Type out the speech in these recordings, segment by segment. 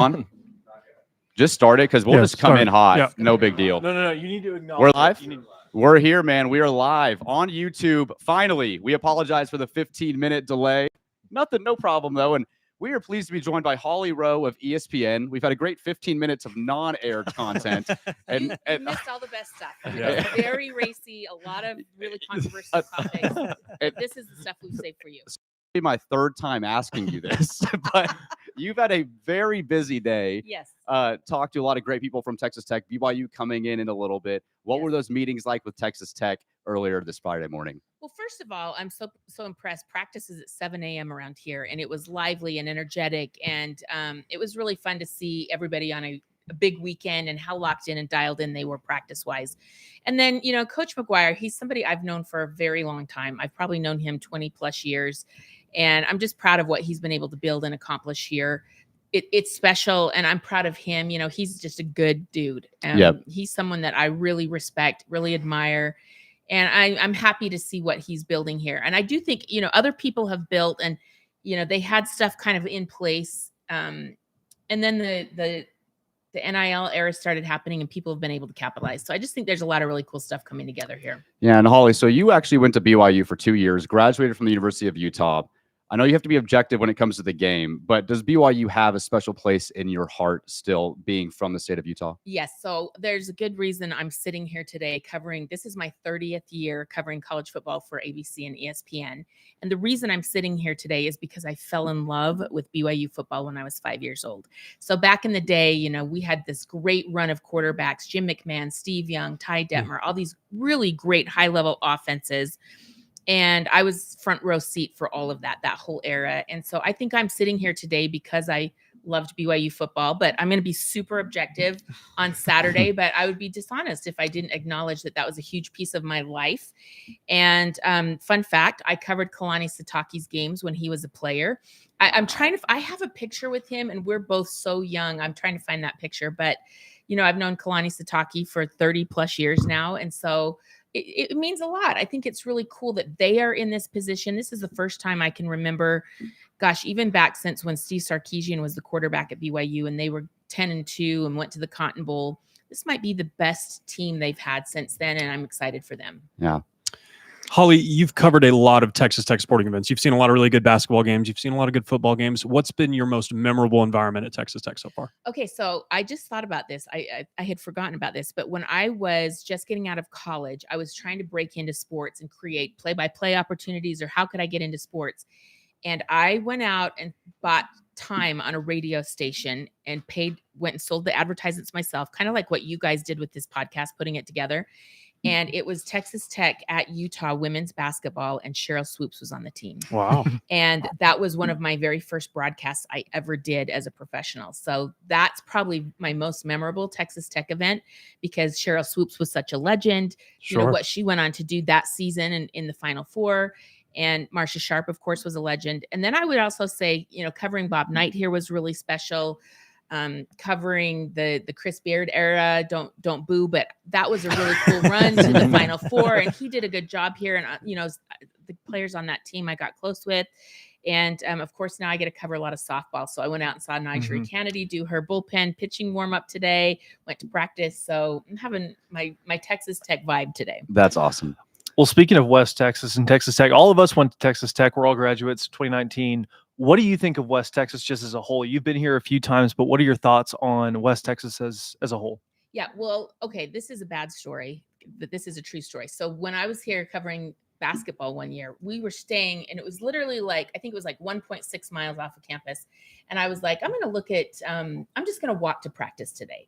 On. Just start it because we'll just come in hot. Yeah. No big deal. No. You need to acknowledge. We're live? We're here, man. We are live on YouTube. Finally, we apologize for the 15-minute delay. No problem, though. And we are pleased to be joined by Holly Rowe of ESPN. We've had a great 15 minutes of non-air content. You missed all the best stuff. It was very racy, a lot of really controversial topics. This is the stuff we've saved for you. My third time asking you this, but you've had a very busy day. Yes. Talked to a lot of great people from Texas Tech, BYU coming in a little bit. What were those meetings like with Texas Tech earlier this Friday morning? Well, first of all, I'm so impressed. Practice is at 7 a.m. around here, and it was lively and energetic, and it was really fun to see everybody on a big weekend and how locked in and dialed in they were practice-wise. And then, Coach McGuire, he's somebody I've known for a very long time. I've probably known him 20 plus years. And I'm just proud of what he's been able to build and accomplish here. It's special, and I'm proud of him. He's just a good dude. He's someone that I really respect, really admire. And I'm happy to see what he's building here. And I do think, other people have built and, they had stuff kind of in place. And then the NIL era started happening and people have been able to capitalize. So I just think there's a lot of really cool stuff coming together here. Yeah. And Holly, so you actually went to BYU for 2 years, graduated from the University of Utah. I know you have to be objective when it comes to the game, but does BYU have a special place in your heart still being from the state of Utah? Yes. So there's a good reason I'm sitting here today this is my 30th year covering college football for ABC and ESPN. And the reason I'm sitting here today is because I fell in love with BYU football when I was 5 years old. So back in the day, we had this great run of quarterbacks, Jim McMahon, Steve Young, Ty Detmer, all these really great high-level offenses. And I was front row seat for all of that whole era. And so I think I'm sitting here today because I loved BYU football, but I'm going to be super objective on Saturday, but I would be dishonest if I didn't acknowledge that was a huge piece of my life. And fun fact, I covered Kalani Sitake's games when he was a player. I have a picture with him and we're both so young. I'm trying to find that picture, but I've known Kalani Sitake for 30 plus years now. And so it means a lot. I think it's really cool that they are in this position. This is the first time I can remember, even back since when Steve Sarkisian was the quarterback at BYU and they were 10-2 and went to the Cotton Bowl. This might be the best team they've had since then, and I'm excited for them. Yeah. Holly, you've covered a lot of Texas Tech sporting events. You've seen a lot of really good basketball games. You've seen a lot of good football games. What's been your most memorable environment at Texas Tech so far? Okay, so I just thought about this. I had forgotten about this, but when I was just getting out of college, I was trying to break into sports and create play-by-play opportunities, or how could I get into sports? And I went out and bought time on a radio station and went and sold the advertisements myself, kind of like what you guys did with this podcast, putting it together. And it was Texas Tech at Utah women's basketball, and Cheryl Swoops was on the team. Wow. And that was one of my very first broadcasts I ever did as a professional. So that's probably my most memorable Texas Tech event, because Cheryl Swoops was such a legend. Sure. What she went on to do that season and in the Final Four. And Marcia Sharp, of course, was a legend. And then I would also say, covering Bob Knight here was really special. Covering the Chris Beard era, don't boo, but that was a really cool run to the Final Four, and he did a good job here. And the players on that team I got close with, and of course now I get to cover a lot of softball. So I went out and saw Nigel Kennedy do her bullpen pitching warm up today. Went to practice, so I'm having my Texas Tech vibe today. That's awesome. Well, speaking of West Texas and Texas Tech, all of us went to Texas Tech. We're all graduates 2019. What do you think of West Texas just as a whole? You've been here a few times, but what are your thoughts on West Texas as a whole? Yeah, well, okay, this is a bad story, but this is a true story. So when I was here covering basketball one year, we were staying, and it was literally I think it was 1.6 miles off of campus. And I was like, I'm going to look at, I'm just going to walk to practice today.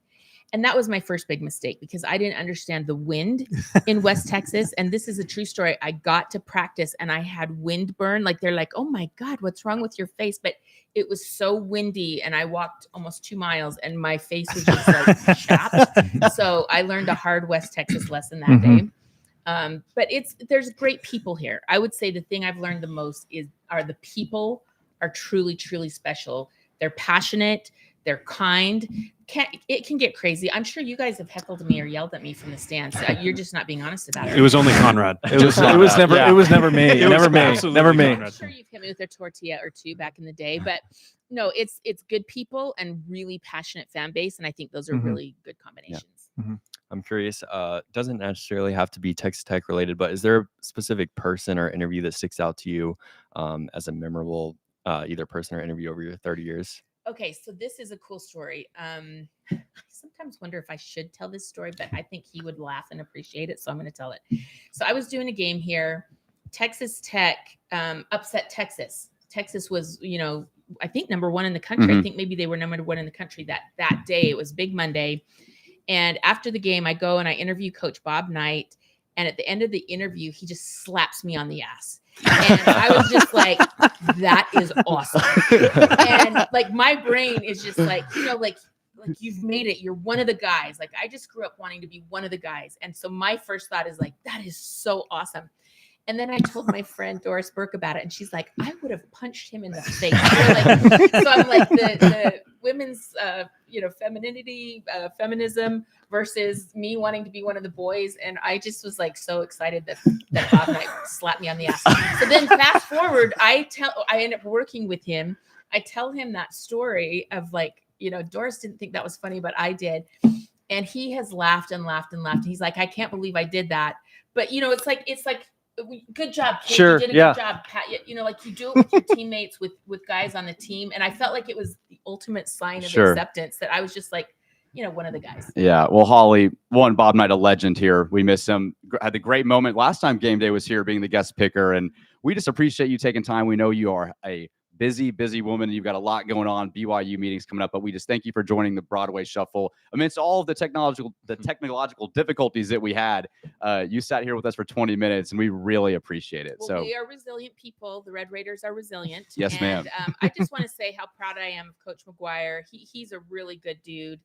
And that was my first big mistake, because I didn't understand the wind in West Texas. And this is a true story. I got to practice and I had wind burn. They're like, oh my God, what's wrong with your face? But it was so windy, and I walked almost 2 miles and my face was just chapped. So I learned a hard West Texas lesson that day. But there's great people here. I would say the thing I've learned the most are the people are truly, truly special. They're passionate. They're kind. it can get crazy. I'm sure you guys have heckled me or yelled at me from the stands. You're just not being honest about it. It was only Conrad. It was never me. It was Never me. absolutely Never me. Conrad. I'm sure you've hit me with a tortilla or two back in the day, but no, it's good people and really passionate fan base, and I think those are really good combinations. I'm curious, doesn't necessarily have to be Texas Tech related, but is there a specific person or interview that sticks out to you as a memorable either person or interview over your 30 years? Okay, so this is a cool story. I sometimes wonder if I should tell this story, but I think he would laugh and appreciate it, so I'm going to tell it. So I was doing a game here. Texas Tech upset Texas. Texas was, I think number one in the country. I think maybe they were number one in the country that day. It was Big Monday. And after the game, I go and I interview Coach Bob Knight. And at the end of the interview, he just slaps me on the ass. And I was just like, that is awesome. And like, my brain is just like, like you've made it. You're one of the guys. Like, I just grew up wanting to be one of the guys. And so my first thought is like, that is so awesome. And then I told my friend Doris Burke about it, and she's like, I would have punched him in the face. So I'm like, the women's, femininity, feminism versus me wanting to be one of the boys. And I just was like so excited that Bob Knight slapped me on the ass. So then fast forward, I end up working with him. I tell him that story of like, Doris didn't think that was funny, but I did. And he has laughed and laughed and laughed. He's like, I can't believe I did that. But, it's like, good job, Kate. Sure, you did a good job, Pat. Like you do it with your teammates, with guys on the team. And I felt like it was the ultimate sign of acceptance that I was just like, one of the guys. Yeah. Well, Holly, Bob Knight, a legend here. We miss him. Had a great moment last time game day was here being the guest picker. And we just appreciate you taking time. We know you are a busy woman. You've got a lot going on, BYU meetings coming up, but we just thank you for joining the Broadway Shuffle amidst all of the technological difficulties that we had. You sat here with us for 20 minutes, and we really appreciate it. Well, so we are resilient people. The Red Raiders are resilient. Yes, ma'am. I just want to say how proud I am of Coach McGuire. He's a really good dude.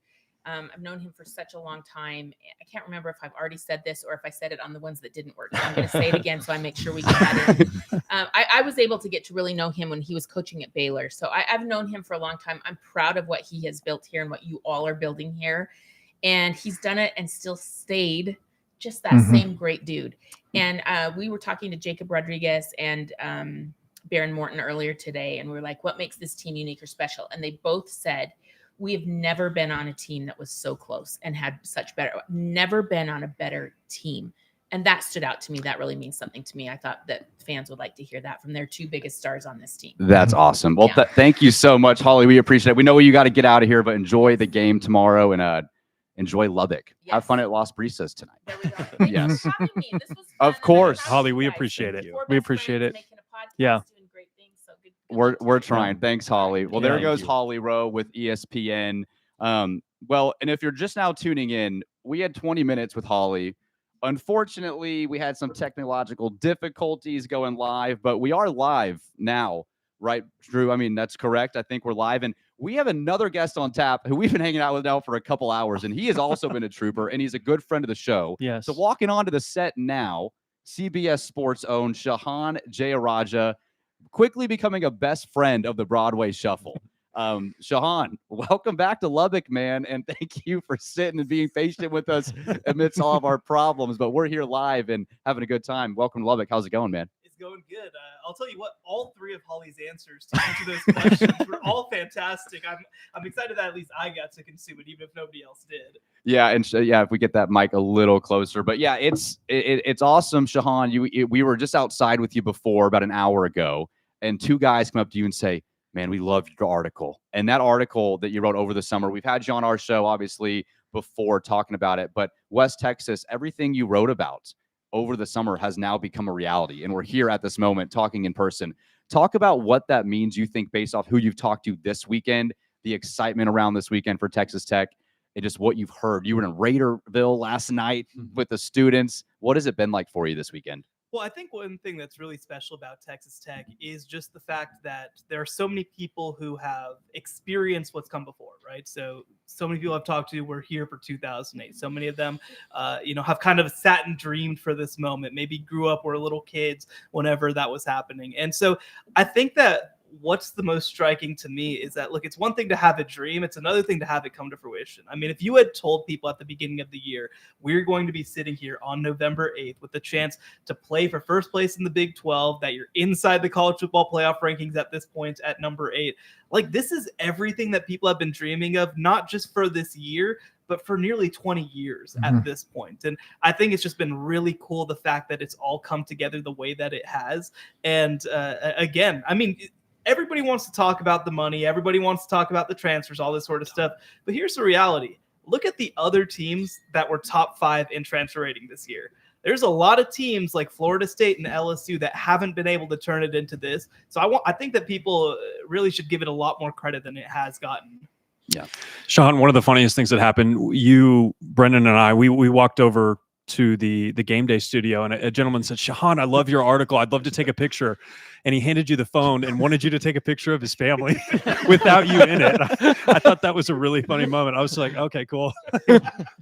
I've known him for such a long time. I can't remember if I've already said this or if I said it on the ones that didn't work. So I'm going to say it again so I make sure we get that in. I was able to get to really know him when he was coaching at Baylor. So I've known him for a long time. I'm proud of what he has built here and what you all are building here. And he's done it and still stayed just that same great dude. And we were talking to Jacob Rodriguez and Baron Morton earlier today. And we were like, what makes this team unique or special? And they both said, we have never been on a team that was so close and had never been on a better team. And that stood out to me. That really means something to me. I thought that fans would like to hear that from their two biggest stars on this team. That's awesome. Well, thank you so much, Holly. We appreciate it. We know you got to get out of here, but enjoy the game tomorrow and enjoy Lubbock. Yes. Have fun at Las Brisas tonight. There we go. Thank you for having me. This was fun. Of course. Holly, we appreciate it. We appreciate it. Yeah. We're trying. Thanks, Holly. Well, there goes you. Holly Rowe with ESPN. Well, and if you're just now tuning in, we had 20 minutes with Holly. Unfortunately, we had some technological difficulties going live, but we are live now, right, Drew? I mean, that's correct. I think we're live, and we have another guest on tap who we've been hanging out with now for a couple hours, and he has also been a trooper, and he's a good friend of the show. Yes. So walking onto the set now, CBS Sports own Shahan J, quickly becoming a best friend of the Broadway Shuffle. Shahan, welcome back to Lubbock, man, and thank you for sitting and being patient with us amidst all of our problems. But we're here live and having a good time. Welcome to Lubbock. How's it going, man? It's going good. I'll tell you what, all three of Holly's answers to each of those questions were all fantastic. I'm excited that at least I got to consume it, even if nobody else did. Yeah, and if we get that mic a little closer, but yeah, it's awesome, Shahan. We were just outside with you before about an hour ago, and two guys come up to you and say, man, we loved your article. And that article that you wrote over the summer, we've had you on our show, obviously, before talking about it. But West Texas, everything you wrote about over the summer has now become a reality. And we're here at this moment talking in person. Talk about what that means, you think, based off who you've talked to this weekend, the excitement around this weekend for Texas Tech, and just what you've heard. You were in Raiderville last night with the students. What has it been like for you this weekend? Well, I think one thing that's really special about Texas Tech is just the fact that there are so many people who have experienced what's come before, right? So many people I've talked to were here for 2008. So many of them, have kind of sat and dreamed for this moment, maybe grew up, were little kids whenever that was happening. And so I think that what's the most striking to me is that, look, it's one thing to have a dream. It's another thing to have it come to fruition. I mean, if you had told people at the beginning of the year, we're going to be sitting here on November 8th with the chance to play for first place in the Big 12, that you're inside the college football playoff rankings at this point at number 8, like, this is everything that people have been dreaming of, not just for this year, but for nearly 20 years at this point. And I think it's just been really cool, the fact that it's all come together the way that it has. And again, I mean, everybody wants to talk about the money. Everybody wants to talk about the transfers, all this sort of stuff. But here's the reality. Look at the other teams that were top 5 in transfer rating this year. There's a lot of teams like Florida State and LSU that haven't been able to turn it into this. So I think that people really should give it a lot more credit than it has gotten. Yeah. Shahan, one of the funniest things that happened, you, Brendan, and I, we walked over to the game day studio, and a gentleman said, "Shahan, I love your article. I'd love to take a picture." And he handed you the phone and wanted you to take a picture of his family without you in it. I thought that was a really funny moment. I was like, okay, cool.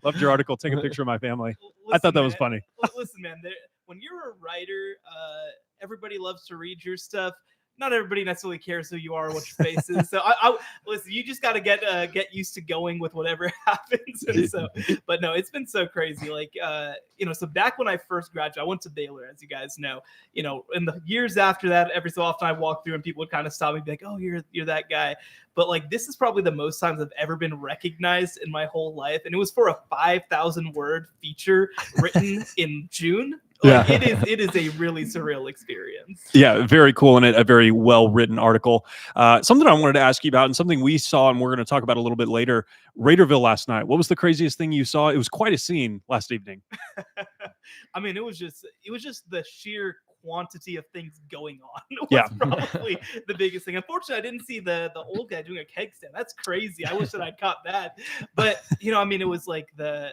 Loved your article. Take a picture of my family. Listen, I thought that man, was funny. Listen, man, when you're a writer, everybody loves to read your stuff. Not everybody necessarily cares who you are or what your face is. So I listen, you just got to get used to going with whatever happens. And so, but no, it's been so crazy. Like, so back when I first graduated, I went to Baylor, as you guys know, in the years after that, every so often I walk through and people would kind of stop me and be like, "Oh, you're that guy." But like, this is probably the most times I've ever been recognized in my whole life. And it was for a 5,000 word feature written in June. Like, Yeah. it is a really surreal experience. Yeah, very cool, and a very well-written article. Something I wanted to ask you about, and something we saw, and we're going to talk about a little bit later, Raiderville last night. What was the craziest thing you saw? It was quite a scene last evening. I mean, it was just the sheer quantity of things going on was Yeah. probably the biggest thing. Unfortunately, I didn't see the old guy doing a keg stand. That's crazy. I wish that I'd caught that. But I mean, it was like the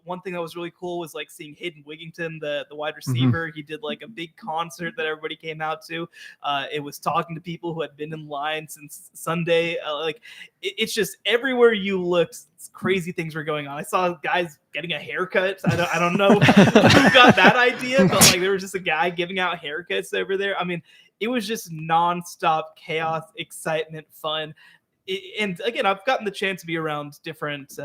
one thing that was really cool was like seeing Hayden Wigington, the wide receiver. He did like a big concert that everybody came out to. It was talking to people who had been in line since Sunday. It's just everywhere you looked, crazy things were going on. I saw guys getting a haircut. I don't know who got that idea, but like there was just a guy giving out haircuts over there. I mean, it was just nonstop chaos, excitement, fun. And again, I've gotten the chance to be around different,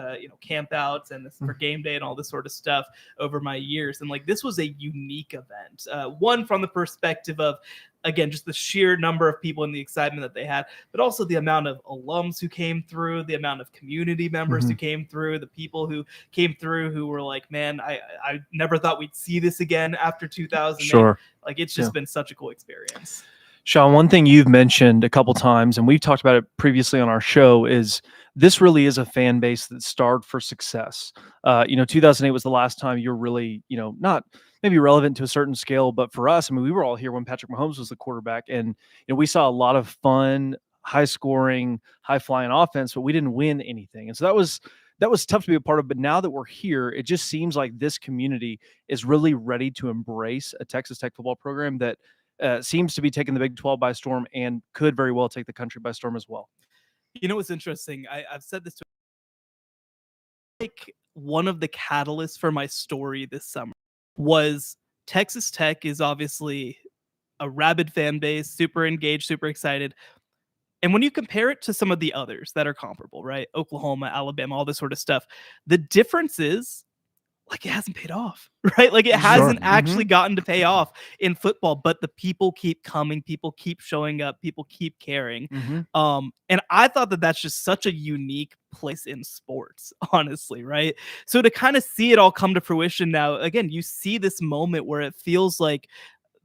campouts and for game day and all this sort of stuff over my years. And like, this was a unique event. One, from the perspective of, again, just the sheer number of people and the excitement that they had, but also the amount of alums who came through, the amount of community members who came through, the people who came through who were like, man, I never thought we'd see this again after 2008. Sure. Like, it's just been such a cool experience. Shahan, one thing you've mentioned a couple times, and we've talked about it previously on our show, is this really is a fan base that's starved for success. 2008 was the last time you're really, not maybe relevant to a certain scale, but for us, I mean, we were all here when Patrick Mahomes was the quarterback, and we saw a lot of fun, high-scoring, high-flying offense, but we didn't win anything. And so that was tough to be a part of. But now that we're here, it just seems like this community is really ready to embrace a Texas Tech football program that seems to be taking the Big 12 by storm and could very well take the country by storm as well. What's interesting? I've said this to like one of the catalysts for my story this summer was Texas Tech is obviously a rabid fan base, super engaged, super excited. And when you compare it to some of the others that are comparable, right? Oklahoma, Alabama, all this sort of stuff, the difference is, like, it hasn't paid off, right? Like, it hasn't actually gotten to pay off in football, but the people keep coming, people keep showing up, people keep caring. And I thought that that's just such a unique place in sports, honestly, right? So to kind of see it all come to fruition now, again, you see this moment where it feels like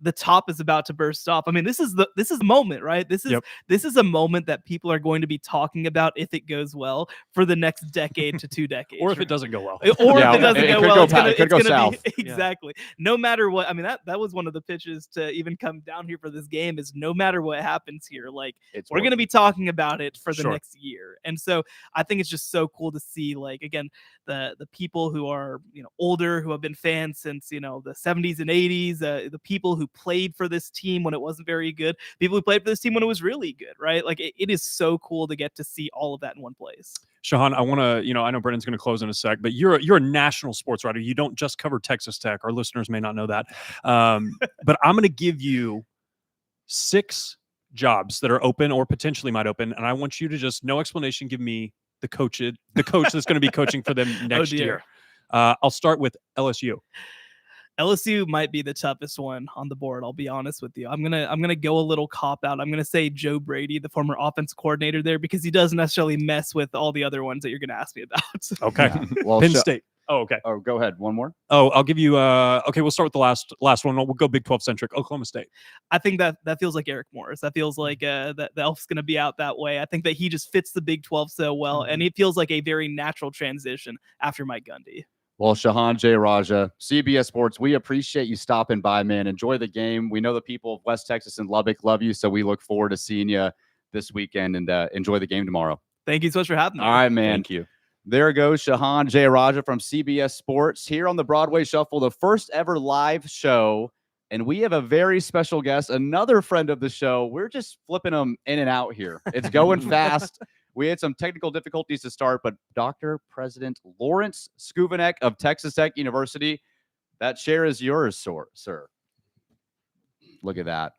the top is about to burst off. I mean, this is the moment, right? This is a moment that people are going to be talking about if it goes well for the next decade to 2 decades, or if it doesn't go well. Or if it doesn't go well, it could go south. Exactly. No matter what. I mean, that was one of the pitches to even come down here for this game, is no matter what happens here, like, we're going to be talking about it for the next year. And so I think it's just so cool to see, like, again, the people who are, older, who have been fans since, the 70s and 80s, the people who played for this team when it wasn't very good, people who played for this team when it was really good, right? Like, it is so cool to get to see all of that in one place. Shahan, I want to, I know Brendan's going to close in a sec, but you're a national sports writer. You don't just cover Texas Tech. Our listeners may not know that. But I'm going to give you 6 jobs that are open or potentially might open, and I want you to just, no explanation, give me the coach that's going to be coaching for them next year. I'll start with LSU. LSU might be the toughest one on the board. I'll be honest with you. I'm gonna go a little cop out. I'm gonna say Joe Brady, the former offensive coordinator there, because he doesn't necessarily mess with all the other ones that you're gonna ask me about. Okay. Yeah. Well, Penn State. Oh, okay. Oh, go ahead. One more. Oh, I'll give you. Okay, we'll start with the last one. We'll go Big 12 centric. Oklahoma State. I think that feels like Eric Morris. That feels like that the Elf's going to be out that way. I think that he just fits the Big 12 so well, and it feels like a very natural transition after Mike Gundy. Well, Shahan J. Raja, CBS Sports, we appreciate you stopping by, man. Enjoy the game. We know the people of West Texas and Lubbock love you, so we look forward to seeing you this weekend, and enjoy the game tomorrow. Thank you so much for having me. All right, man. Thank you. There goes Shahan J. Raja from CBS Sports here on the Broadway Shuffle, the first ever live show. And we have a very special guest, another friend of the show. We're just flipping them in and out here. It's going fast. We had some technical difficulties to start, but Dr. President Lawrence Scuban of Texas Tech University, that chair is yours, sir. Look at that.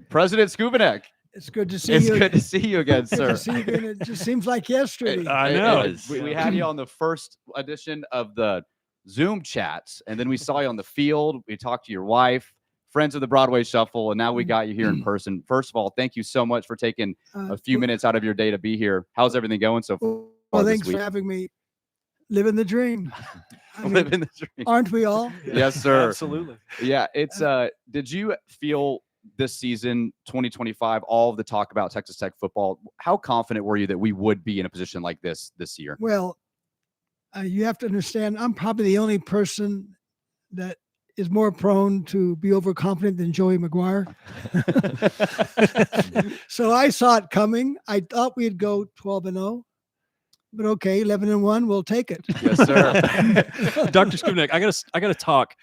President Scuban. It's good to see It's you. good to see you again, Good sir. to see you again. It just seems like yesterday. I know. It is. We had you on the first edition of the Zoom chats, and then we saw you on the field. We talked to your wife, friends of the Broadway Shuffle, and now we got you here in person. First of all, thank you so much for taking a few minutes out of your day to be here. How's everything going so far? Well, thanks for having me. Living the dream. I mean, Living the dream. aren't we all? Yes, sir. Absolutely. Yeah, it's did you feel this season 2025, all of the talk about Texas Tech football, how confident were you that we would be in a position like this year? Well, you have to understand, I'm probably the only person that is more prone to be overconfident than Joey McGuire. So I saw it coming. I thought we'd go 12-0, but okay, 11-1, we'll take it. Yes, sir. Dr. Scuban, I gotta talk.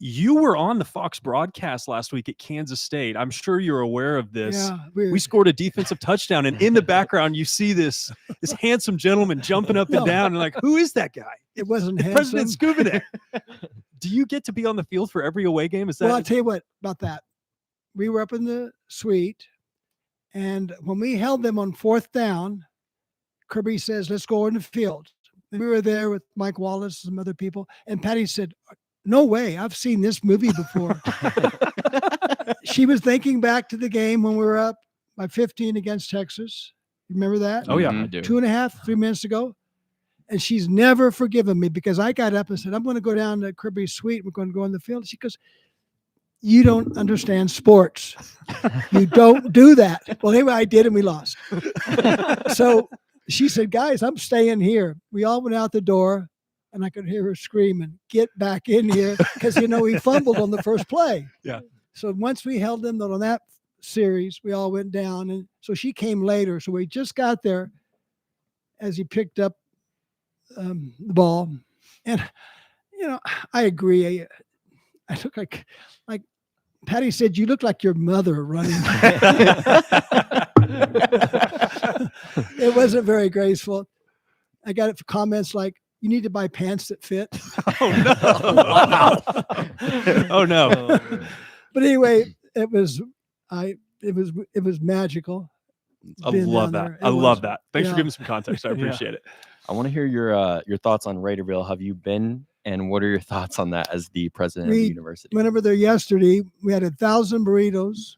You were on the Fox broadcast last week at Kansas State. I'm sure you're aware of this. Yeah, We scored a defensive touchdown, and in the background, you see this handsome gentleman jumping up and down, and like, who is that guy? it wasn't President handsome. Scuban. Do you get to be on the field for every away game? Is that? Well, I'll tell you what about that. We were up in the suite, and when we held them on 4th down, Kirby says, let's go in the field. And we were there with Mike Wallace and some other people, and Patty said, no way, I've seen this movie before. She was thinking back to the game when we were up by 15 against Texas. You remember that? Oh, yeah. I do. 2.5, 3 minutes ago. And she's never forgiven me because I got up and said, I'm going to go down to Kirby's suite. We're going to go on the field. She goes, you don't understand sports. You don't do that. Well, anyway, I did, and we lost. So she said, guys, I'm staying here. We all went out the door, and I could hear her screaming, get back in here, because, he fumbled on the first play. Yeah. So once we held them on that series, we all went down. And so she came later. So we just got there as he picked up the ball. And, I agree. I look like Patty said, you look like your mother running. It wasn't very graceful. I got comments like, you need to buy pants that fit. Oh no! Wow. Oh no! But anyway, it was magical. I Being love down that. there. I It love was- that. Thanks for yeah. giving some context. I appreciate it. I want to hear your thoughts on Raiderville. Have you been, and what are your thoughts on that as the president of the We university? Went over there yesterday. We had 1,000 burritos.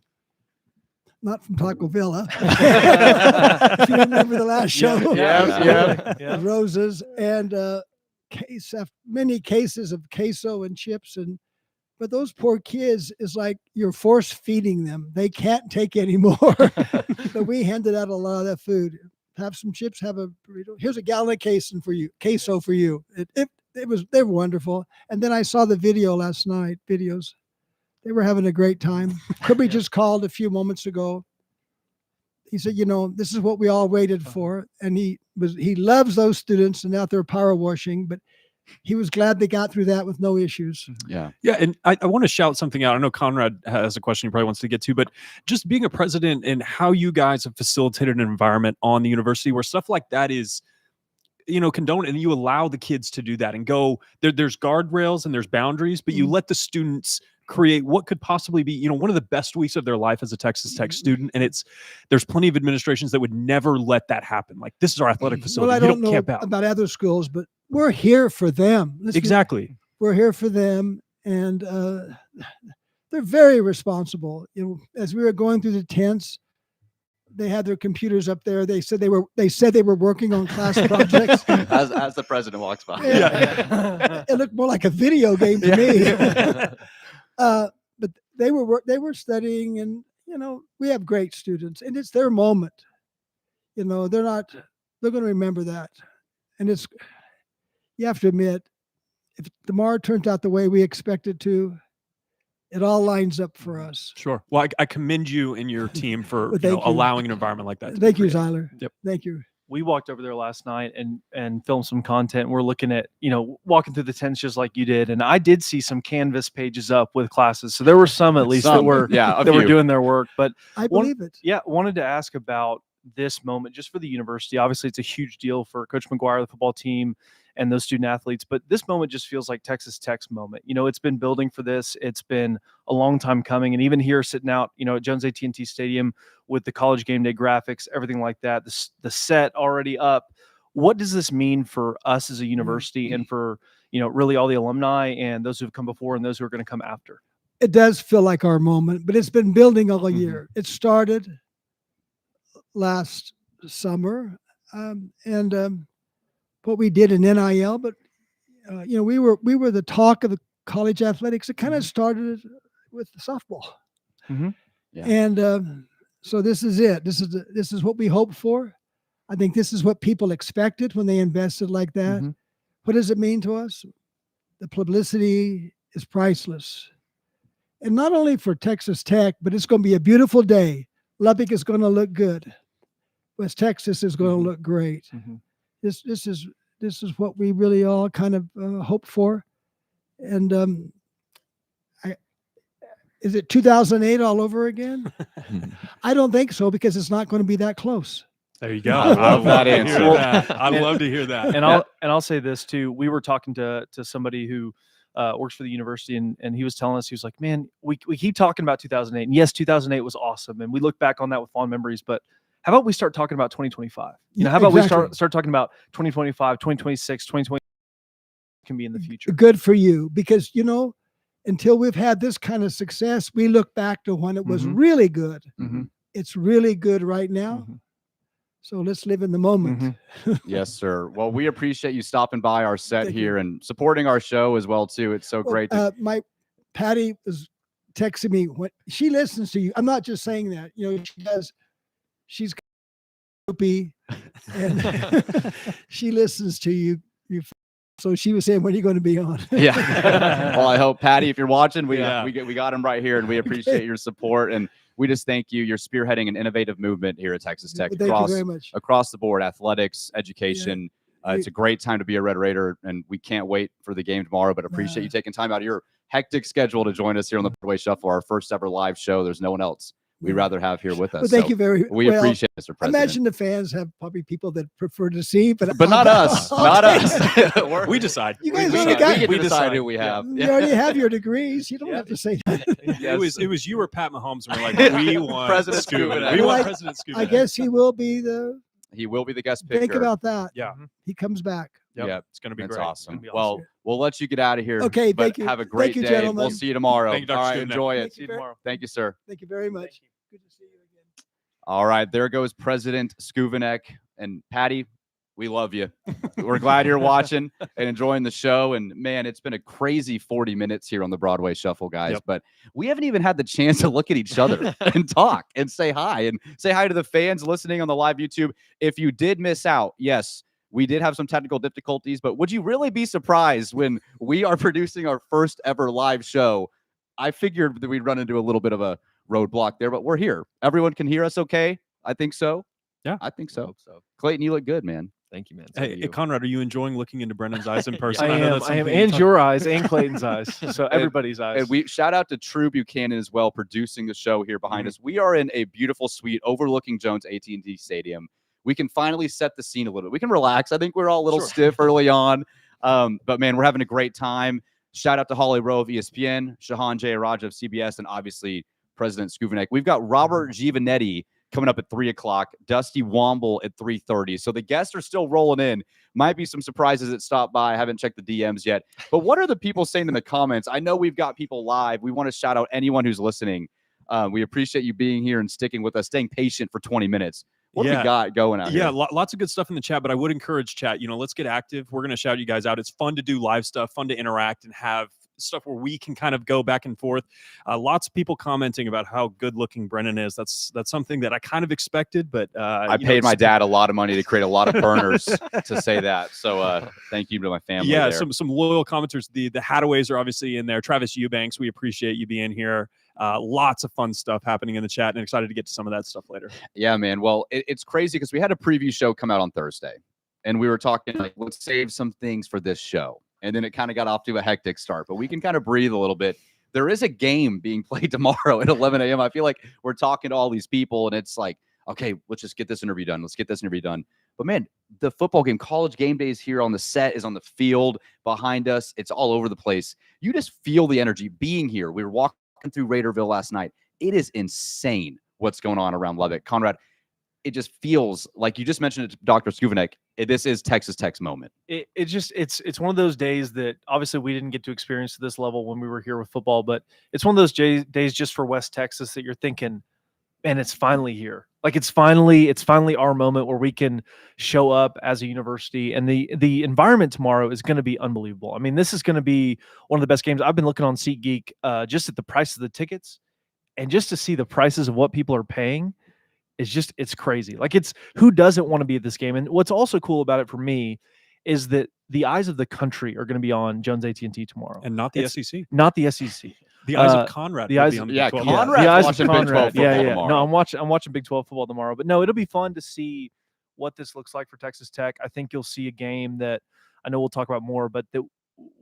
Not from Taco Villa. If you remember the last show. Yeah. Roses and many cases of queso and chips, but those poor kids is like you're force feeding them. They can't take any more. But we handed out a lot of that food. Have some chips, have a burrito. Here's a gallon of queso for you. They were wonderful. And then I saw the video last night. Videos. They were having a great time. Kirby just called a few moments ago. He said, this is what we all waited for. And he loves those students and out there power washing, but he was glad they got through that with no issues. Yeah. Yeah, and I want to shout something out. I know Conrad has a question he probably wants to get to, but just being a president and how you guys have facilitated an environment on the university where stuff like that is, condoned, and you allow the kids to do that and go there's guardrails and there's boundaries, but you let the students create what could possibly be, you know, one of the best weeks of their life as a Texas Tech student. And there's plenty of administrations that would never let that happen. Like, this is our athletic facility. Well, I You don't know camp out. about other schools, but we're here for them. Exactly. We're here for them, and they're very responsible. You know, as we were going through the tents, they had their computers up there. They said they were working on class projects. as the president walks by. Yeah. It looked more like a video game to me. But they were studying, and you know, we have great students, and it's their moment. You know, they're going to remember that, and you have to admit, if tomorrow turns out the way we expect it to, it all lines up for us. Sure. Well, I commend you and your team for Well, thank you. allowing an environment like that. to Thank be you, created. Zyler. Yep. Thank you. We walked over there last night and filmed some content. We're looking at, you know, walking through the tents just like you did. And I did see some Canvas pages up with classes. So there were some at least that were doing their work. But I believe it. Yeah, wanted to ask about this moment just for the university. Obviously, it's a huge deal for Coach McGuire, the football team, and those student athletes. But this moment just feels like Texas Tech's moment. You know, it's been building for this. It's been a long time coming. And even here sitting out, you know, at Jones AT&T Stadium with the college game day graphics, everything like that, the set already up. What does this mean for us as a university and for, you know, really all the alumni and those who have come before and those who are going to come after? It does feel like our moment, but it's been building all year. It started last summer, and what we did in NIL, but you know, we were the talk of the college athletics. It kind of started with the softball, Yeah. and so this is it. This is what we hoped for. I think this is what people expected when they invested like that. What does it mean to us? The publicity is priceless, and not only for Texas Tech, but it's going to be a beautiful day. Lubbock is going to look good. West Texas is going to look great. This is what we really all kind of hope for. And is it 2008 all over again? I don't think so, because it's not going to be that close. There you go. I love that answer. I'd love to hear that. And I'll say this too. We were talking to somebody who works for the university, and he was telling us, he was like, man, we keep talking about 2008. And yes, 2008 was awesome. And we look back on that with fond memories, but how about we start talking about 2025? You know, how about we start talking about 2025, 2026, 2020 can be in the future? Good for you, because, you know, until we've had this kind of success, we look back to when it was really good. It's really good right now. So let's live in the moment. Yes, sir. Well, we appreciate you stopping by our set here and supporting our show as well, too. It's so great. My Patty was texting me when she listens to you. I'm not just saying that. You know, she does. She's goopy, and she listens to you. So she was saying, when are you going to be on? Yeah. Well, I hope, Patty, if you're watching, we got him right here, and we appreciate your support. And we just thank you. You're spearheading an innovative movement here at Texas Tech Thank you very much. across the board, athletics, education. It's a great time to be a Red Raider, and we can't wait for the game tomorrow, but appreciate you taking time out of your hectic schedule to join us here on the Broadway Shuffle, our first ever live show. There's no one else we'd rather have here with us. Well, thank you very much. We appreciate it, Mr. President. I imagine the fans have probably people that prefer to see, but not us. Not us. We decide. You guys we get to decide who we have. You already have your degrees. You don't have to say that. It was you or Pat Mahomes, and we're like, we want President Scuban. Scuban. We want President Scuban. I guess he will be the guest picker. Think about that. Yeah. He comes back. Yep. Yeah, it's going to be that's great. awesome. Be Well, we'll let you get out of here. Okay, but thank you. Have a great Thank you, day. gentlemen. We'll see you tomorrow. Thank you, Dr. All right, Scuban. enjoy it. See you tomorrow. Thank you, sir. Thank you very much. Good to see you again. All right, there goes President Scubanek. And Patty, we love you. We're glad you're watching and enjoying the show. And man, it's been a crazy 40 minutes here on the Broadway Shuffle, guys. But we haven't even had the chance to look at each other and talk and say hi to the fans listening on the live YouTube. If you did miss out, yes, we did have some technical difficulties, but would you really be surprised when we are producing our first ever live show? I figured that we'd run into a little bit of a roadblock there, but we're here. Everyone can hear us okay? I think so. Yeah. I think so. I hope so. Clayton, you look good, man. Thank you, man. Hey, Conrad, are you enjoying looking into Brendan's eyes in person? I am, and your eyes, and Clayton's eyes. So everybody's eyes. And we shout out to True Buchanan as well, producing the show here behind us. We are in a beautiful suite overlooking Jones AT&T Stadium. We can finally set the scene a little bit. We can relax. I think we're all a little stiff early on. But man, we're having a great time. Shout out to Holly Rowe of ESPN, Shahan J of CBS, and obviously President Scuban. We've got Robert Givanetti coming up at 3 o'clock, Dusty Womble at 3:30. So the guests are still rolling in. Might be some surprises that stop by. I haven't checked the DMs yet. But what are the people saying in the comments? I know we've got people live. We want to shout out anyone who's listening. We appreciate you being here and sticking with us, staying patient for 20 minutes. What do we got going out here? Yeah, lots of good stuff in the chat, but I would encourage chat. Let's get active. We're going to shout you guys out. It's fun to do live stuff, fun to interact and have stuff where we can kind of go back and forth. Lots of people commenting about how good looking Brennan is. That's something that I kind of expected, but I paid my dad a lot of money to create a lot of burners to say that. So thank you to my family. Yeah, there. some loyal commenters. The Hataways are obviously in there. Travis Eubanks, we appreciate you being here. Lots of fun stuff happening in the chat, and excited to get to some of that stuff later. Yeah, man. Well, it's crazy because we had a preview show come out on Thursday, and we were talking like, let's save some things for this show. And then it kind of got off to a hectic start, but we can kind of breathe a little bit. There is a game being played tomorrow at 11 a.m. I feel like we're talking to all these people, and it's like, okay, let's just get this interview done. Let's get this interview done. But man, the football game, College Game Day is here on the set, is on the field behind us. It's all over the place. You just feel the energy being here. We were walking through Raiderville last night. It is insane what's going on around Lubbock. Conrad, it just feels like you just mentioned it to Dr. Skuvanek. This is Texas Tech's moment. It's one of those days that obviously we didn't get to experience to this level when we were here with football, but it's one of those days just for West Texas that you're thinking, man, it's finally here. Like it's finally our moment where we can show up as a university, and the environment tomorrow is going to be unbelievable. I mean, this is going to be one of the best games. I've been looking on SeatGeek just at the price of the tickets, and just to see the prices of what people are paying. It's crazy. Like who doesn't want to be at this game? And what's also cool about it for me is that the eyes of the country are going to be on Jones AT&T tomorrow, and not the SEC. Not the SEC. The eyes of Conrad. The eyes, on yeah, Big 12. Conrad's the eyes watching of Big 12 Conrad. football Yeah. tomorrow. No, I'm watching Big 12 football tomorrow. But no, it'll be fun to see what this looks like for Texas Tech. I think you'll see a game that I know we'll talk about more, but that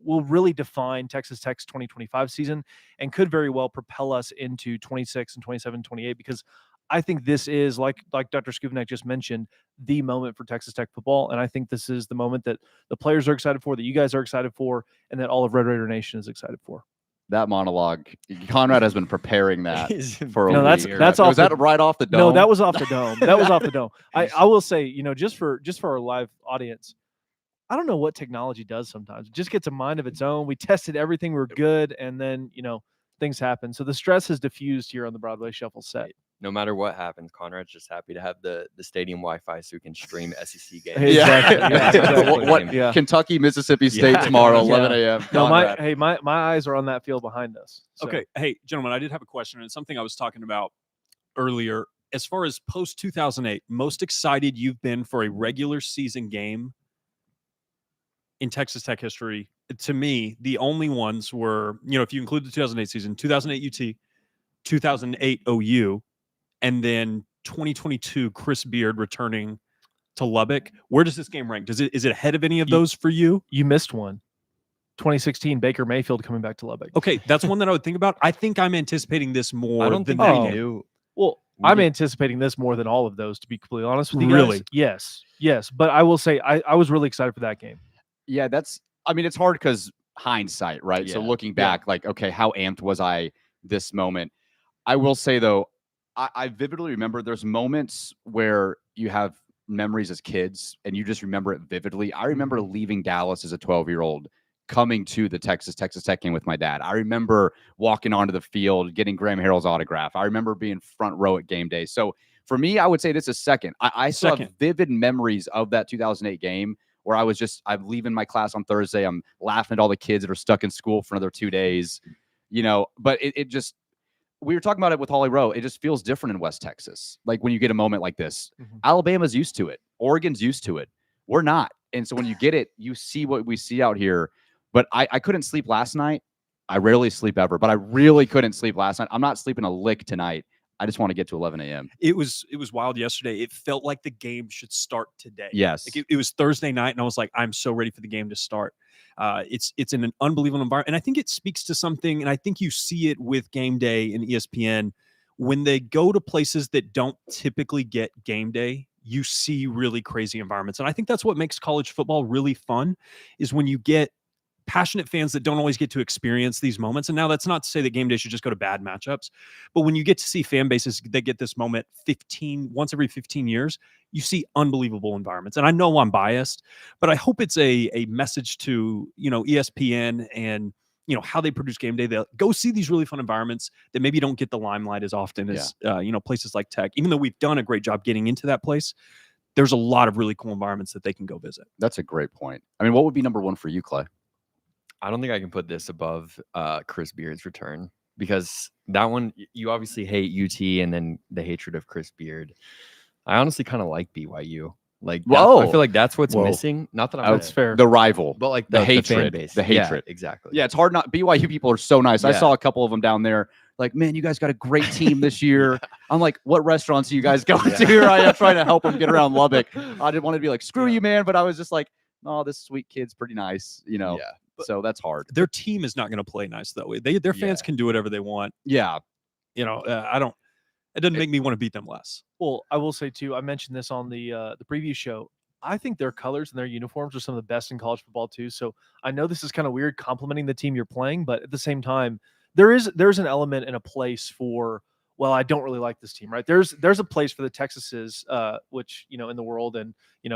will really define Texas Tech's 2025 season and could very well propel us into 26 and 27, 28, because I think this is, like Dr. Skuvanek just mentioned, the moment for Texas Tech football. And I think this is the moment that the players are excited for, that you guys are excited for, and that all of Red Raider Nation is excited for. That monologue, Conrad has been preparing that for a No, week. that's off. Was that right off the dome? No, that was off the dome. That was off the dome. I will say, just for our live audience, I don't know what technology does sometimes. It just gets a mind of its own. We tested everything. We were good. And then, things happen. So the stress has diffused here on the Broadway Shuffle set. No matter what happens, Conrad's just happy to have the stadium Wi-Fi so we can stream SEC games. Exactly. Yeah, exactly. What Kentucky, Mississippi State tomorrow, 11 a.m. No, my eyes are on that field behind us. So. Okay. Hey, gentlemen, I did have a question, and it's something I was talking about earlier. As far as post 2008, most excited you've been for a regular season game in Texas Tech history? To me, the only ones were, if you include the 2008 season, 2008 UT, 2008 OU, and then 2022 Chris Beard returning to Lubbock. Where does this game rank? Is it ahead of any of those for you? You missed one. 2016 Baker Mayfield coming back to Lubbock. Okay, that's one that I would think about. I think I'm anticipating this more. I don't think than we that game. knew. Well, I'm anticipating this more than all of those, to be completely honest with you guys. Really? Yes. But I will say I was really excited for that game. Yeah, it's hard because hindsight, right? So Yeah. looking back, like, okay, how amped was I this moment? I will say, though, I vividly remember there's moments where you have memories as kids and you just remember it vividly. I remember leaving Dallas as a 12-year-old, coming to the Texas Tech game with my dad. I remember walking onto the field, getting Graham Harrell's autograph. I remember being front row at game day. So for me, I would say this is second. I still have vivid memories of that 2008 game where I'm leaving my class on Thursday. I'm laughing at all the kids that are stuck in school for another 2 days, but it just, we were talking about it with Holly Rowe. It just feels different in West Texas. Like when you get a moment like this, Alabama's used to it. Oregon's used to it. We're not. And so when you get it, you see what we see out here. But I couldn't sleep last night. I rarely sleep ever, but I really couldn't sleep last night. I'm not sleeping a lick tonight. I just want to get to 11 a.m. It was wild yesterday. It felt like the game should start today. Yes. Like it was Thursday night, and I was like, I'm so ready for the game to start. It's in an unbelievable environment. And I think it speaks to something, and I think you see it with Game Day and ESPN. When they go to places that don't typically get game day, you see really crazy environments. And I think that's what makes college football really fun, is when you get passionate fans that don't always get to experience these moments. And now that's not to say that game day should just go to bad matchups, but when you get to see fan bases that get this moment once every 15 years, you see unbelievable environments. And I know I'm biased, but I hope it's a message to, ESPN and, how they produce game day. They'll go see these really fun environments that maybe don't get the limelight as often as, places like Tech. Even though we've done a great job getting into that place, there's a lot of really cool environments that they can go visit. That's a great point. I mean, what would be number one for you, Clay? I don't think I can put this above Chris Beard's return, because that one, you obviously hate UT and then the hatred of Chris Beard. I honestly kind of like BYU. Like, I feel like that's what's missing. Not that I'm That's fair. The rival, but like the hatred, fan base. the hatred. Yeah, exactly. Yeah, it's hard not. BYU people are so nice. I Yeah. saw a couple of them down there. Like, man, you guys got a great team this year. I'm like, what restaurants are you guys going to? Here I am trying to help them get around Lubbock. I didn't want to be like, screw you, man. But I was just like, oh, this sweet kid's pretty nice, Yeah. So that's hard. Their team is not going to play nice that way. Their fans can do whatever they want. Yeah. It doesn't make me want to beat them less. Well, I will say too, I mentioned this on the preview show. I think their colors and their uniforms are some of the best in college football too. So I know this is kind of weird complimenting the team you're playing, but at the same time, there's an element and a place for, well, I don't really like this team, right? There's a place for the Texases, which, in the world, and,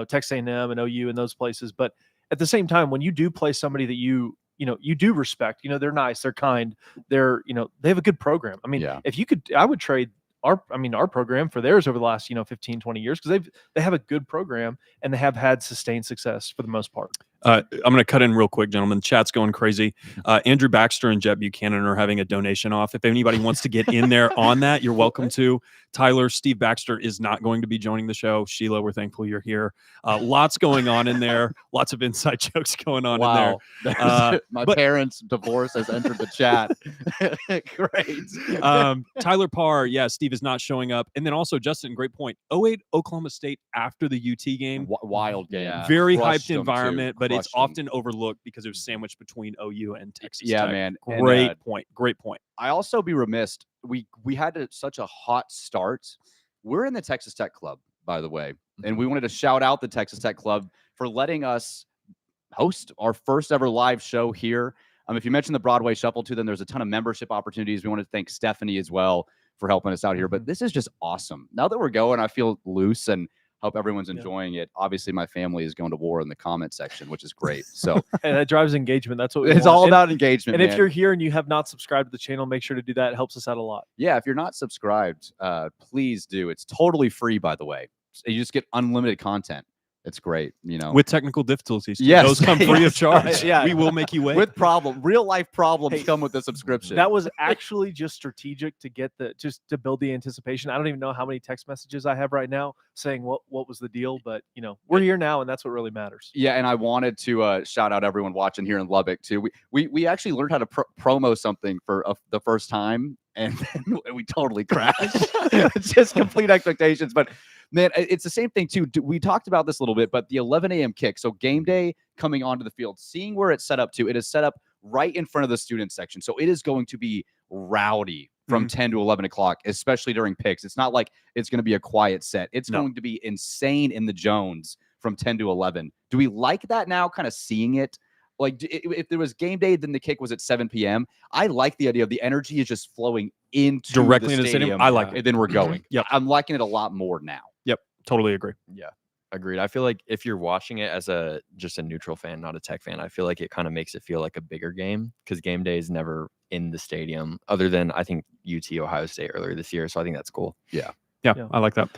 Texas A&M and OU and those places. But at the same time, when you do play somebody that you do respect, they're nice, they're kind, they're, they have a good program. I mean, if you could, I would trade our program for theirs over the last 15, 20 years, because they have a good program and they have had sustained success for the most part. I'm going to cut in real quick, gentlemen. Chat's going crazy. Andrew Baxter and Jet Buchanan are having a donation off. If anybody wants to get in there on that, you're welcome to. Tyler, Steve Baxter is not going to be joining the show. Sheila, we're thankful you're here. Lots going on in there. Lots of inside jokes going on in there. My parents' divorce has entered the chat. Great. Tyler Parr, Steve is not showing up. And then also, Justin, great point. 08 Oklahoma State after the UT game. Wild game. Very Crushed hyped them, environment, too. but it's Crushed them. often overlooked because it was sandwiched between OU and Texas Yeah, Tech. man. Great And, point. Great point. I also be remiss. We had such a hot start. We're in the Texas Tech Club, by the way, and we wanted to shout out the Texas Tech Club for letting us host our first ever live show here. If you mentioned the Broadway Shuffle too, then there's a ton of membership opportunities. We want to thank Stephanie as well for helping us out here. But this is just awesome. Now that we're going, I feel loose and hope everyone's enjoying it. Obviously, my family is going to war in the comment section, which is great. So and that drives engagement. That's what it's want. all about engagement. And man. if you're here and you have not subscribed to the channel, make sure to do that. It helps us out a lot. Yeah, if you're not subscribed, please do. It's totally free, by the way. You just get unlimited content. It's great, With technical difficulties. Yes. Those come free of charge. Yeah. We will make you wait. With real life problems come with the subscription. That was actually just strategic to get to build the anticipation. I don't even know how many text messages I have right now saying what was the deal, but we're here now, and that's what really matters. Yeah, and I wanted to shout out everyone watching here in Lubbock too. We actually learned how to promo something for the first time, and then we totally crashed. It's just complete expectations, but. Man, it's the same thing, too. We talked about this a little bit, but the 11 a.m. kick. So game day coming onto the field, seeing where it's set up to, it is set up right in front of the student section. So it is going to be rowdy from 10 to 11 o'clock, especially during picks. It's not like it's going to be a quiet set. It's going to be insane in the Jones from 10 to 11. Do we like that now, kind of seeing it? Like, if there was game day, then the kick was at 7 p.m. I like the idea of the energy is just flowing directly into the stadium. I like it. And then we're going. Yep. I'm liking it a lot more now. Yep. Totally agree. Yeah. Agreed. I feel like if you're watching it as just a neutral fan, not a Tech fan, I feel like it kind of makes it feel like a bigger game, because game day is never in the stadium other than, I think, UT Ohio State earlier this year. So I think that's cool. Yeah, I like that.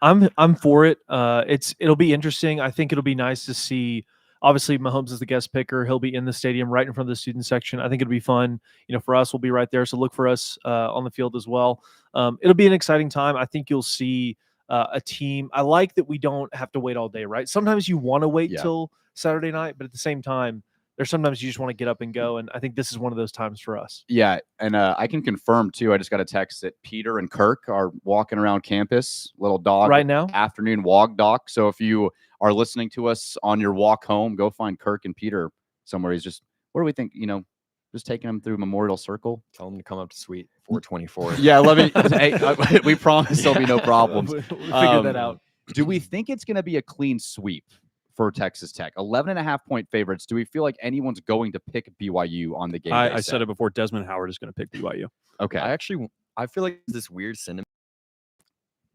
I'm for it. It'll be interesting. I think it'll be nice to see. Obviously, Mahomes is the guest picker. He'll be in the stadium right in front of the student section. I think it'll be fun. For us, we'll be right there. So look for us on the field as well. It'll be an exciting time. I think you'll see a team. I like that we don't have to wait all day, right? Sometimes you want to wait till Saturday night, but at the same time, there's sometimes you just want to get up and go. And I think this is one of those times for us. Yeah. And I can confirm, too, I just got a text that Peter and Kirk are walking around campus, little dog right now, afternoon walk doc. So if you are listening to us on your walk home, go find Kirk and Peter somewhere. He's just, what do we think? Just taking him through Memorial Circle. Tell him to come up to Suite 424. Yeah, let me. Hey, we promise there'll be no problems. We'll figure that out. Do we think it's going to be a clean sweep for Texas Tech. 11.5-point favorites. Do we feel like anyone's going to pick BYU on the game? I said it before. Desmond Howard is going to pick BYU. Okay. I feel like this weird sentiment.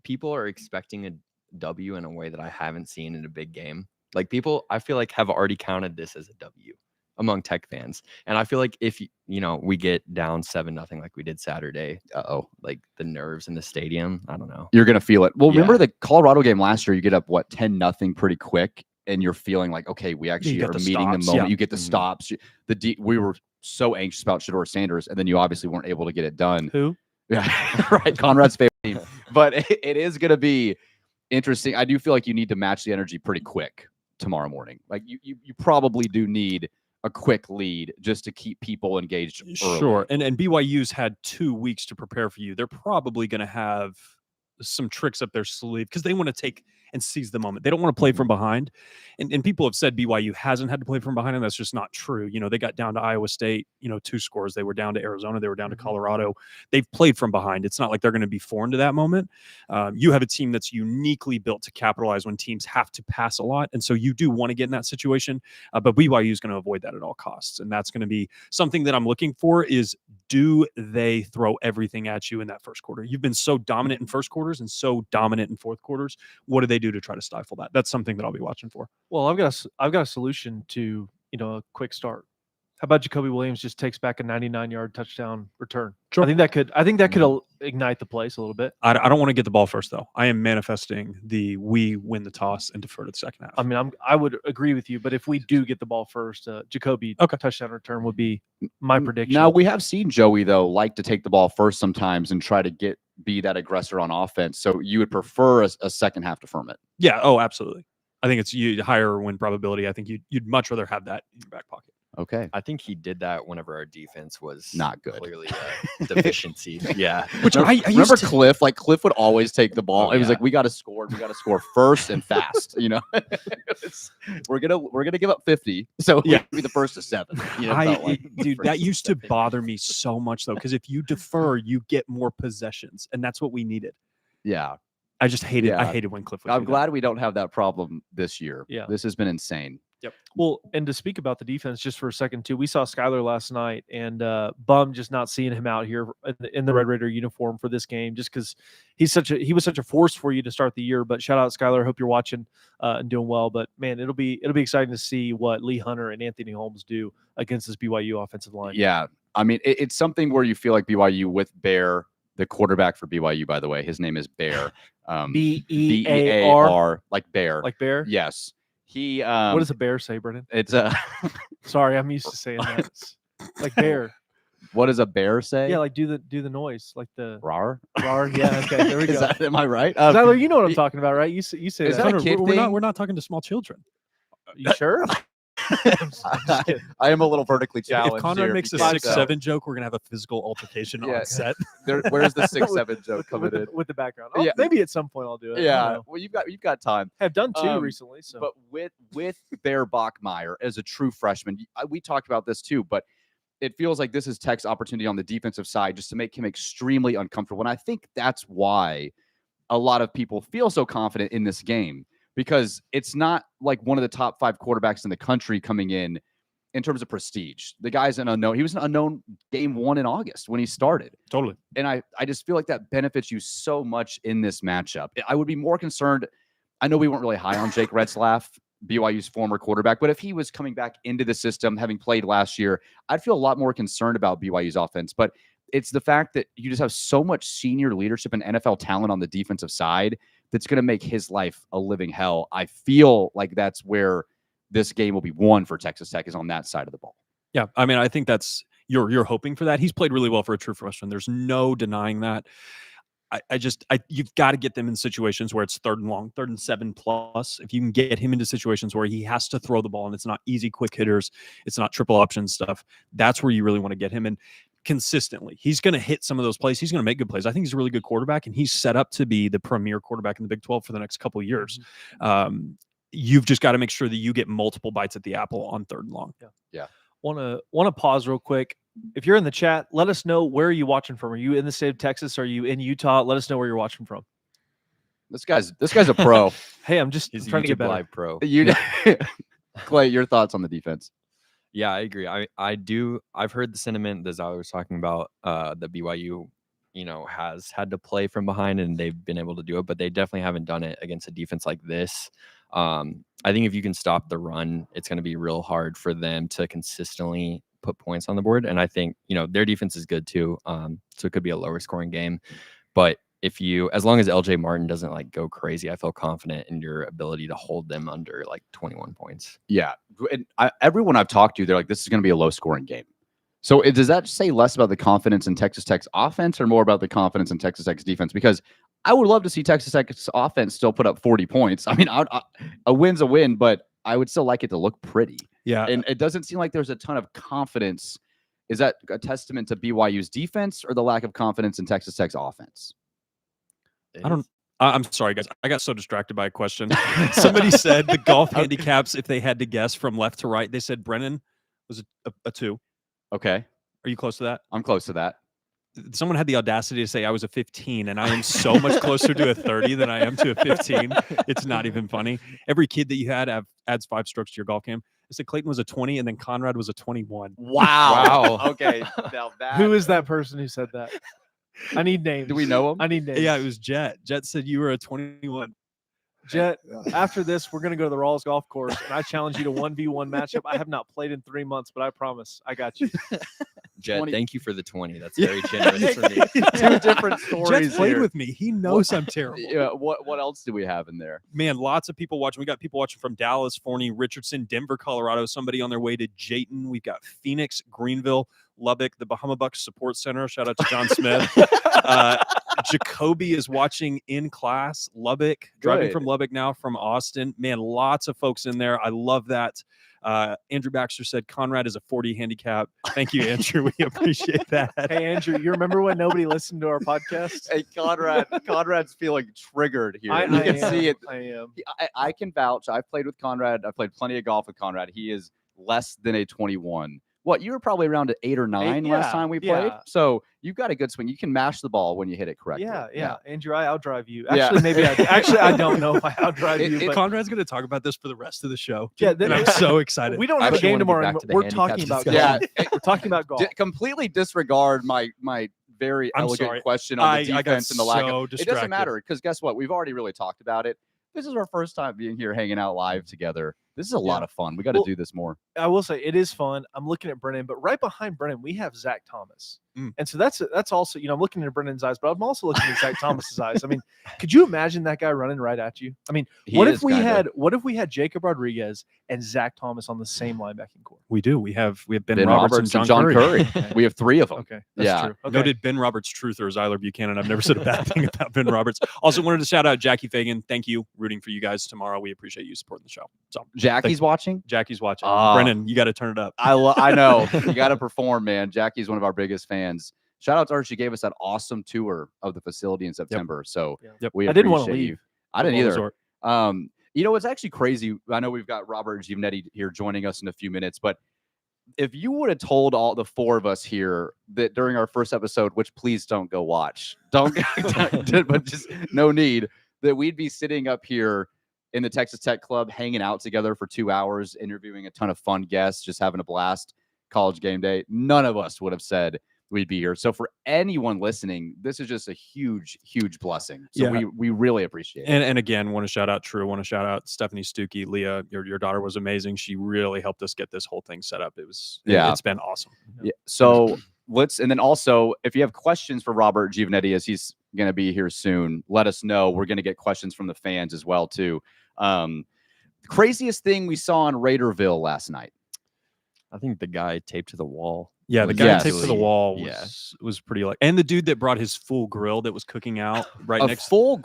People are expecting a W in a way that I haven't seen in a big game. Like people, I feel like have already counted this as a W among Tech fans. And I feel like if we get down 7-0 like we did Saturday, like the nerves in the stadium, I don't know. You're gonna feel it. Well, remember Yeah. the Colorado game last year, you get up 10-0 pretty quick, and you're feeling like, okay, we actually get are the meeting stops, the moment. yeah. You get the Mhm. stops. We were so anxious about Shedeur Sanders, and then you obviously weren't able to get it done. Who? Yeah, right. Conrad's favorite team. But it is gonna be interesting. I do feel like you need to match the energy pretty quick tomorrow morning. Like you probably do need a quick lead just to keep people engaged early. Sure. And BYU's had 2 weeks to prepare for you. They're probably going to have some tricks up their sleeve because they want to take and seize the moment. They don't want to play from behind. And people have said BYU hasn't had to play from behind, and that's just not true. They got down to Iowa State, 2 scores. They were down to Arizona. They were down to Colorado. They've played from behind. It's not like they're going to be foreign to that moment. You have a team that's uniquely built to capitalize when teams have to pass a lot. And so you do want to get in that situation, but BYU is going to avoid that at all costs. And that's going to be something that I'm looking for is, do they throw everything at you in that first quarter? You've been so dominant in first quarters and so dominant in fourth quarters. What do they do to try to stifle that? That's something that I'll be watching for. Well, I've got a solution to a quick start. How about Jacoby Williams just takes back a 99-yard touchdown return? Sure. I think that could ignite the place a little bit. I don't want to get the ball first, though. I am manifesting we win the toss and defer to the second half. I mean, I would agree with you, but if we do get the ball first, Jacoby touchdown return would be my prediction. Now, we have seen Joey, though, like to take the ball first sometimes and try to be that aggressor on offense. So you would prefer a second half deferment? Yeah. Oh, absolutely. I think it's higher win probability. I think you'd much rather have that in your back pocket. Okay. I think he did that whenever our defense was Not good. Clearly a deficiency. Yeah. Which remember Cliff? Like Cliff would always take the ball. Oh, It was yeah. like we got to score first and fast. We're gonna give up 50, so Yeah. we'll be the first to 7. Felt like. Dude, First that and used to second. bother me so much though, because if you defer, you get more possessions, and that's what we needed. Yeah. I just hated. I Yeah. hated when Cliff would I'm do that. glad we don't have that problem this year. Yeah. This has been insane. Well, and to speak about the defense just for a second too, we saw Skylar last night, and bummed just not seeing him out here in the Red Raider uniform for this game, just because he was such a force for you to start the year. But shout out Skylar, hope you're watching and doing well. But man, it'll be exciting to see what Lee Hunter and Anthony Holmes do against this BYU offensive line. Yeah. I mean, it's something where you feel like BYU with Bear, the quarterback for BYU, by the way, his name is Bear. BEAR, like Bear. like bear. Yes. He. What does a bear say, Brennan? It's Sorry, I'm used to saying that. It's like bear. What does a bear say? Yeah, like do the noise, like the Rar. rar. Yeah, okay, there we go. Am I right? Tyler, you know what I'm talking about, right? You say Is that. that a Hunter, kid we're not. thing? We're not talking to small children. You sure? I'm just kidding. I am a little vertically challenged. If Conrad here makes a because, 6-7 joke, we're gonna have a physical altercation Yeah. on set. where's the 6-7 joke coming in? with the background. Oh, Yeah. maybe at some point I'll do it. I don't Yeah. know. Well, you've got time. Have done two Um, recently. So But with Bear Bachmeyer as a true freshman, we talked about this too, but it feels like this is Tech's opportunity on the defensive side just to make him extremely uncomfortable. And I think that's why a lot of people feel so confident in this game, because it's not like one of the top 5 quarterbacks in the country coming in terms of prestige. The guy's an unknown. He was an unknown game 1 in August when he started. Totally. And I just feel like that benefits you so much in this matchup. I would be more concerned. I know we weren't really high on Jake Retzlaff, BYU's former quarterback, but if he was coming back into the system, having played last year, I'd feel a lot more concerned about BYU's offense. But it's the fact that you just have so much senior leadership and NFL talent on the defensive side that's going to make his life a living hell. I feel like that's where this game will be won for Texas Tech, is on that side of the ball. Yeah, I mean, I think that's you're hoping for that. He's played really well for a true freshman. There's no denying that. You've got to get them in situations where it's 3rd and long, 3rd and 7 plus. If you can get him into situations where he has to throw the ball and it's not easy, quick hitters, it's not triple option stuff, that's where you really want to get him in consistently. He's going to hit some of those plays. He's going to make good plays. I think he's a really good quarterback, and he's set up to be the premier quarterback in the Big 12 for the next couple of years. You've just got to make sure that you get multiple bites at the apple on 3rd and long. Yeah. Want to pause real quick. If you're in the chat, let us know, where are you watching from? Are you in the state of Texas? Are you in Utah? Let us know where you're watching from. This guy's a pro. Hey, I'm just He's a trying to get YouTube better. Live pro. You, Clay, your thoughts on the defense? Yeah, I agree. I do. I've heard the sentiment that Zyler was talking about. The BYU, has had to play from behind and they've been able to do it, but they definitely haven't done it against a defense like this. I think if you can stop the run, it's going to be real hard for them to consistently put points on the board. And I think their defense is good too. So it could be a lower scoring game, but as long as LJ Martin doesn't go crazy, I feel confident in your ability to hold them under 21 points. Yeah. And everyone I've talked to, they're like, this is going to be a low scoring game. So does that say less about the confidence in Texas Tech's offense or more about the confidence in Texas Tech's defense? Because I would love to see Texas Tech's offense still put up 40 points. I mean, a win's a win, but I would still like it to look pretty. Yeah. And it doesn't seem like there's a ton of confidence. Is that a testament to BYU's defense or the lack of confidence in Texas Tech's offense? I'm sorry, guys. I got so distracted by a question. Somebody said the golf handicaps, if they had to guess from left to right, they said Brennan was a 2. Okay. Are you close to that? I'm close to that. Someone had the audacity to say I was a 15, and I am so much closer to a 30 than I am to a 15. It's not even funny. Every kid that you had adds 5 strokes to your golf game. I said Clayton was a 20, and then Conrad was a 21. Wow. Okay. Now Who is that person who said that? I need names. Do we know him? I need names. Yeah, it was Jet. Jet said you were a 21. Jet, after this, we're going to go to the Rawls Golf Course, and I challenge you to 1v1 matchup. I have not played in 3 months, but I promise I got you. Jet, 20. thank you for the 20. That's very generous for me. Two different stories. Jet's played here. with me. He knows I'm terrible. Yeah. What else do we have in there? Man, lots of people watching. We got people watching from Dallas, Forney, Richardson, Denver, Colorado. Somebody on their way to Jayton. We've got Phoenix, Greenville, Lubbock, the Bahama Bucks Support Center. Shout out to John Smith. Jacoby is watching in class. Lubbock, driving Good. from Lubbock now from Austin. Man, lots of folks in there. I love that. Andrew Baxter said Conrad is a 40 handicap. Thank you, Andrew. We appreciate that. Hey, Andrew, you remember when nobody listened to our podcast? Hey, Conrad's feeling triggered here. I You can am. see it. I am. I can vouch. I've played with Conrad. I've played plenty of golf with Conrad. He is less than a 21. What, you were probably around an 8 or 9 last yeah, time we played. yeah. So you've got a good swing. You can mash the ball when you hit it correctly. Yeah. Andrew, I outdrive you. Yeah. Actually, maybe I don't know if I outdrive you. But Conrad's going to talk about this for the rest of the show. Yeah, and I'm so excited. we don't I have a actually game wanna get tomorrow. back And to the we're handicap talking about discussion. golf. We're talking about golf. Completely disregard my very I'm elegant sorry. question on the I got defense and the lack so of. It distracted. doesn't matter because guess what? We've already really talked about it. This is our first time being here, hanging out live together. This is a lot of fun. We got to do this more. I will say it is fun. I'm looking at Brennan, but right behind Brennan, we have Zach Thomas. And so that's also, I'm looking at Brennan's eyes, but I'm also looking at Zach Thomas's eyes. I mean, could you imagine that guy running right at you? I mean, what if we had Jacob Rodriguez and Zach Thomas on the same linebacking core? We do. We have Ben Roberts and John Curry. We have 3 of them. Okay. That's true. Okay. Noted Ben Roberts truther, Zyler Buchanan. I've never said a bad thing about Ben Roberts. Also wanted to shout out Jackie Fagan. Thank you. Rooting for you guys tomorrow. We appreciate you supporting the show. So Jackie's watching? Jackie's watching. Ah. Brennan, you got to turn it up. I know. You got to perform, man. Jackie's one of our biggest fans. Shout out to her. She gave us that awesome tour of the facility in September. So we I didn't want to appreciate leave. you. I didn't either. Resort. It's actually crazy. I know we've got Robert Giovannetti here joining us in a few minutes, but if you would have told all the 4 of us here that during our first episode, which please don't go watch, but just no need, that we'd be sitting up here in the Texas Tech Club, hanging out together for 2 hours, interviewing a ton of fun guests, just having a blast, college game day, none of us would have said we'd be here. So for anyone listening, this is just a huge, huge blessing. So we really appreciate it. And again, want to shout out True. Want to shout out Stephanie Stuckey. Leah, your daughter was amazing. She really helped us get this whole thing set up. It's been awesome. Yeah. So and then also, if you have questions for Robert Giovannetti, as he's going to be here soon, let us know. We're going to get questions from the fans as well, too. Craziest thing we saw in Raiderville last night. I think the guy taped to the wall. Yeah, the was guy taped to the actually- wall yeah. was pretty and the dude that brought his full grill that was cooking out right A next full grill.